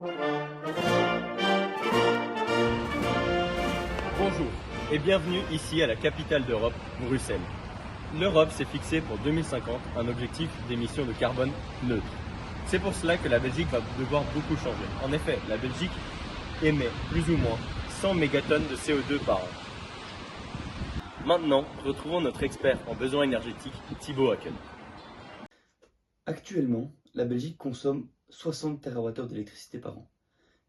Bonjour et bienvenue ici à la capitale d'Europe, Bruxelles. L'Europe s'est fixée pour 2050 un objectif d'émission de carbone neutre. C'est pour cela que la Belgique va devoir beaucoup changer. En effet, la Belgique émet plus ou moins 100 mégatonnes de CO2 par an. Maintenant, retrouvons notre expert en besoins énergétiques, Thibaut Haken. Actuellement, la Belgique consomme 60 TWh d'électricité par an.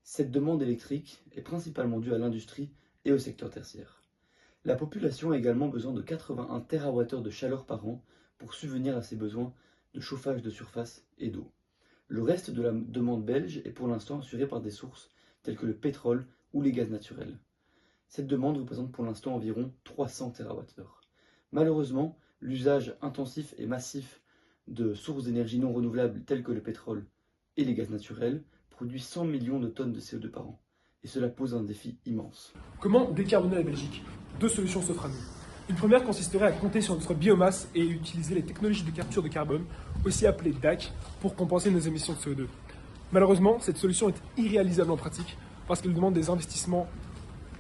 Cette demande électrique est principalement due à l'industrie et au secteur tertiaire. La population a également besoin de 81 TWh de chaleur par an pour subvenir à ses besoins de chauffage de surface et d'eau. Le reste de la demande belge est pour l'instant assuré par des sources telles que le pétrole ou les gaz naturels. Cette demande représente pour l'instant environ 300 TWh. Malheureusement, l'usage intensif et massif de sources d'énergie non renouvelables telles que le pétrole et les gaz naturels produit 100 millions de tonnes de CO2 par an. Et cela pose un défi immense. Comment décarboner la Belgique? Deux solutions s'offrent à nous. Une première consisterait à compter sur notre biomasse et utiliser les technologies de capture de carbone, aussi appelées DAC, pour compenser nos émissions de CO2. Malheureusement, cette solution est irréalisable en pratique parce qu'elle demande des investissements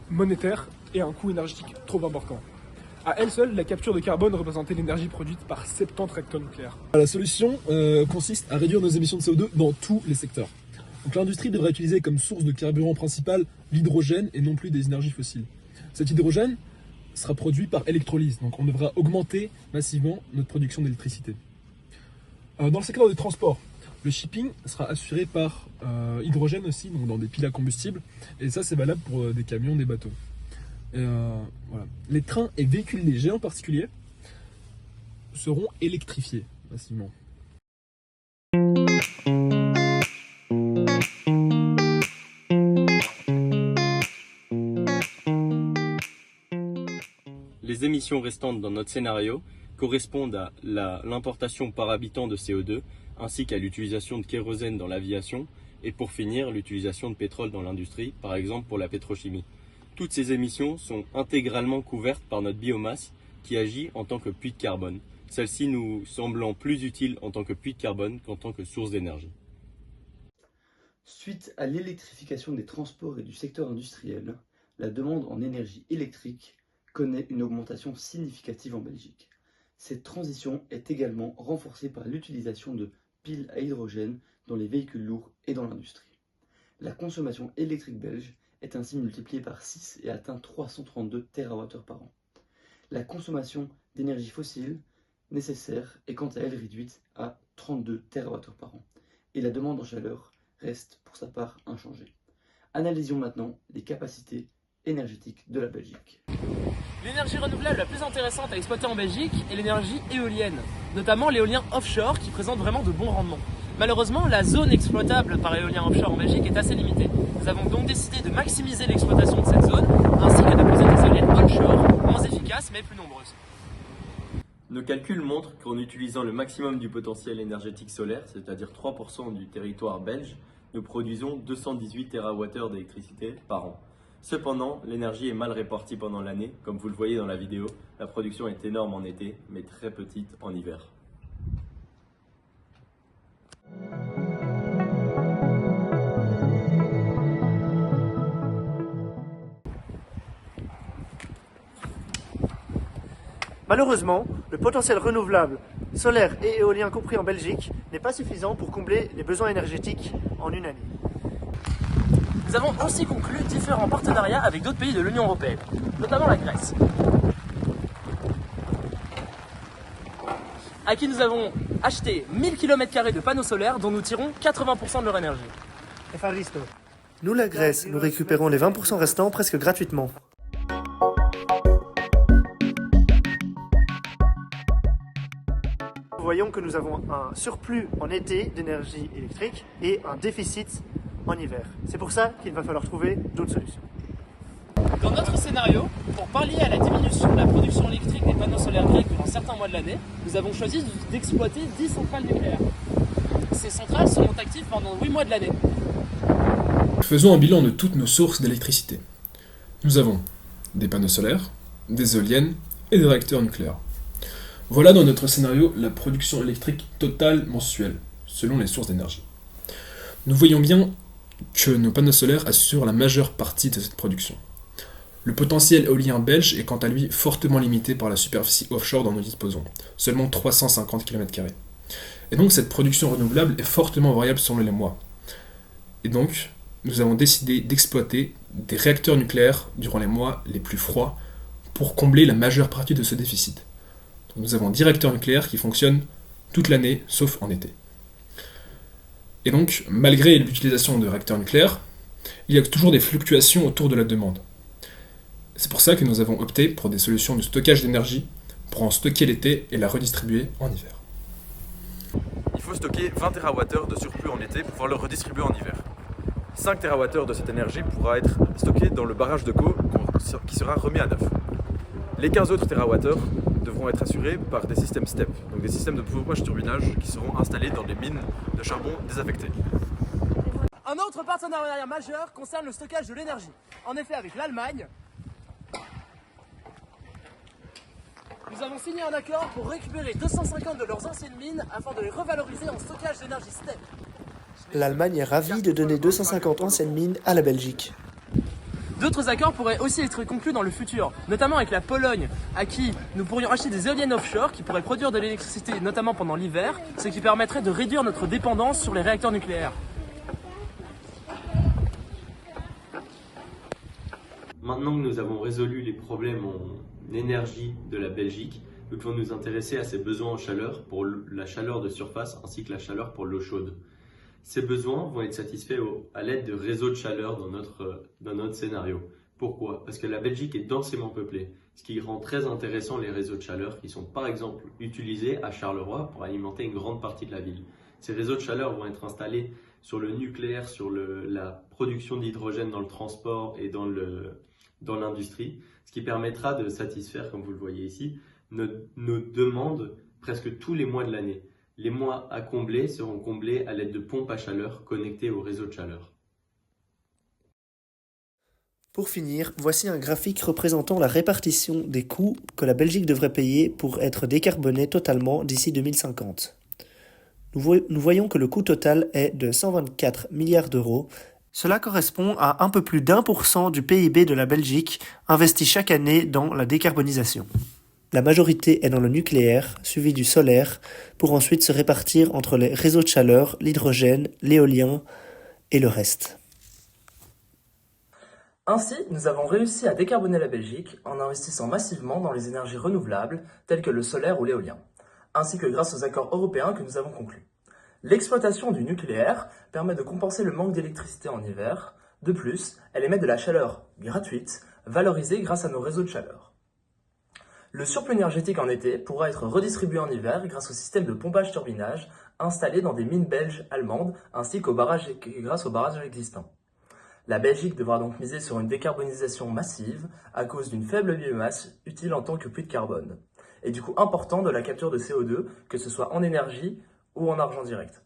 monétaires et un coût énergétique trop important. À elle seule, la capture de carbone représentait l'énergie produite par 70 réacteurs nucléaires. La solution consiste à réduire nos émissions de CO2 dans tous les secteurs. Donc l'industrie devrait utiliser comme source de carburant principal l'hydrogène et non plus des énergies fossiles. Cet hydrogène sera produit par électrolyse, donc on devra augmenter massivement notre production d'électricité. Dans le secteur des transports, le shipping sera assuré par hydrogène aussi, donc dans des piles à combustible, et ça c'est valable pour des camions, des bateaux. Voilà. Les trains et véhicules légers en particulier seront électrifiés massivement. Les émissions restantes dans notre scénario correspondent à l'importation par habitant de CO2 ainsi qu'à l'utilisation de kérosène dans l'aviation et pour finir l'utilisation de pétrole dans l'industrie, par exemple pour la pétrochimie. Toutes ces émissions sont intégralement couvertes par notre biomasse qui agit en tant que puits de carbone, celle-ci nous semblant plus utile en tant que puits de carbone qu'en tant que source d'énergie. Suite à l'électrification des transports et du secteur industriel, la demande en énergie électrique connaît une augmentation significative en Belgique. Cette transition est également renforcée par l'utilisation de piles à hydrogène dans les véhicules lourds et dans l'industrie. La consommation électrique belge est ainsi multipliée par 6 et atteint 332 TWh par an. La consommation d'énergie fossile nécessaire est quant à elle réduite à 32 TWh par an. Et la demande en chaleur reste pour sa part inchangée. Analysons maintenant les capacités énergétiques de la Belgique. L'énergie renouvelable la plus intéressante à exploiter en Belgique est l'énergie éolienne, notamment l'éolien offshore qui présente vraiment de bons rendements. Malheureusement, la zone exploitable par éolien offshore en Belgique est assez limitée. Nous avons donc décidé de maximiser l'exploitation de cette zone, ainsi que de poser des éoliennes onshore, moins efficaces mais plus nombreuses. Nos calculs montrent qu'en utilisant le maximum du potentiel énergétique solaire, c'est-à-dire 3% du territoire belge, nous produisons 218 TWh d'électricité par an. Cependant, l'énergie est mal répartie pendant l'année. Comme vous le voyez dans la vidéo, la production est énorme en été, mais très petite en hiver. Malheureusement, le potentiel renouvelable, solaire et éolien compris en Belgique n'est pas suffisant pour combler les besoins énergétiques en une année. Nous avons aussi conclu différents partenariats avec d'autres pays de l'Union européenne, notamment la Grèce, à qui nous avons acheté 1000 km² de panneaux solaires dont nous tirons 80% de leur énergie. Nous, la Grèce, nous récupérons les 20% restants presque gratuitement. Nous voyons que nous avons un surplus en été d'énergie électrique et un déficit en hiver. C'est pour ça qu'il va falloir trouver d'autres solutions. Dans notre scénario, pour pallier à la diminution de la production électrique des panneaux solaires grecs durant certains mois de l'année, nous avons choisi d'exploiter 10 centrales nucléaires. Ces centrales seront actives pendant 8 mois de l'année. Faisons un bilan de toutes nos sources d'électricité. Nous avons des panneaux solaires, des éoliennes et des réacteurs nucléaires. Voilà dans notre scénario la production électrique totale mensuelle, selon les sources d'énergie. Nous voyons bien que nos panneaux solaires assurent la majeure partie de cette production. Le potentiel éolien belge est quant à lui fortement limité par la superficie offshore dont nous disposons, seulement 350 km². Et donc cette production renouvelable est fortement variable selon les mois. Et donc, nous avons décidé d'exploiter des réacteurs nucléaires durant les mois les plus froids pour combler la majeure partie de ce déficit. Donc, nous avons 10 réacteurs nucléaires qui fonctionnent toute l'année, sauf en été. Et donc, malgré l'utilisation de réacteurs nucléaires, il y a toujours des fluctuations autour de la demande. C'est pour ça que nous avons opté pour des solutions de stockage d'énergie pour en stocker l'été et la redistribuer en hiver. Il faut stocker 20 TWh de surplus en été pour pouvoir le redistribuer en hiver. 5 TWh de cette énergie pourra être stockée dans le barrage de Caux qui sera remis à neuf. Les 15 autres TWh devront être assurés par des systèmes STEP, donc des systèmes de pompage turbinage qui seront installés dans des mines de charbon désaffectées. Un autre partenariat majeur concerne le stockage de l'énergie. En effet, avec l'Allemagne, nous avons signé un accord pour récupérer 250 de leurs anciennes mines afin de les revaloriser en stockage d'énergie STEP. L'Allemagne est ravie de donner 250 anciennes mines à la Belgique. D'autres accords pourraient aussi être conclus dans le futur, notamment avec la Pologne, à qui nous pourrions acheter des éoliennes offshore qui pourraient produire de l'électricité, notamment pendant l'hiver, ce qui permettrait de réduire notre dépendance sur les réacteurs nucléaires. Maintenant que nous avons résolu les problèmes en énergie de la Belgique, nous devons nous intéresser à ses besoins en chaleur pour la chaleur de surface ainsi que la chaleur pour l'eau chaude. Ces besoins vont être satisfaits à l'aide de réseaux de chaleur dans notre scénario. Pourquoi? Parce que la Belgique est densément peuplée, ce qui rend très intéressant les réseaux de chaleur qui sont par exemple utilisés à Charleroi pour alimenter une grande partie de la ville. Ces réseaux de chaleur vont être installés sur le nucléaire, sur la production d'hydrogène dans le transport et dans l'industrie, ce qui permettra de satisfaire, comme vous le voyez ici, nos demandes presque tous les mois de l'année. Les mois à combler seront comblés à l'aide de pompes à chaleur connectées au réseau de chaleur. Pour finir, voici un graphique représentant la répartition des coûts que la Belgique devrait payer pour être décarbonée totalement d'ici 2050. Nous voyons que le coût total est de 124 milliards d'euros. Cela correspond à un peu plus d'1% du PIB de la Belgique investi chaque année dans la décarbonisation. La majorité est dans le nucléaire, suivi du solaire, pour ensuite se répartir entre les réseaux de chaleur, l'hydrogène, l'éolien et le reste. Ainsi, nous avons réussi à décarboner la Belgique en investissant massivement dans les énergies renouvelables telles que le solaire ou l'éolien, ainsi que grâce aux accords européens que nous avons conclus. L'exploitation du nucléaire permet de compenser le manque d'électricité en hiver. De plus, elle émet de la chaleur gratuite, valorisée grâce à nos réseaux de chaleur. Le surplus énergétique en été pourra être redistribué en hiver grâce au système de pompage-turbinage installé dans des mines belges allemandes ainsi grâce aux barrages existants. La Belgique devra donc miser sur une décarbonisation massive à cause d'une faible biomasse utile en tant que puits de carbone et du coût important de la capture de CO2, que ce soit en énergie ou en argent direct.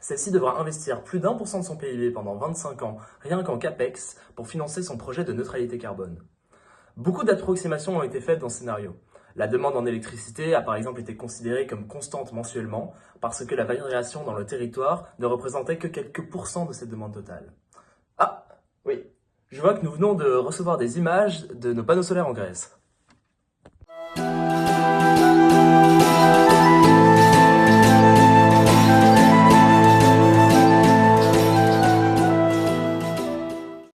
Celle-ci devra investir plus d'1% de son PIB pendant 25 ans rien qu'en CAPEX pour financer son projet de neutralité carbone. Beaucoup d'approximations ont été faites dans ce scénario. La demande en électricité a par exemple été considérée comme constante mensuellement parce que la variation dans le territoire ne représentait que quelques pourcents de cette demande totale. Ah, oui, je vois que nous venons de recevoir des images de nos panneaux solaires en Grèce.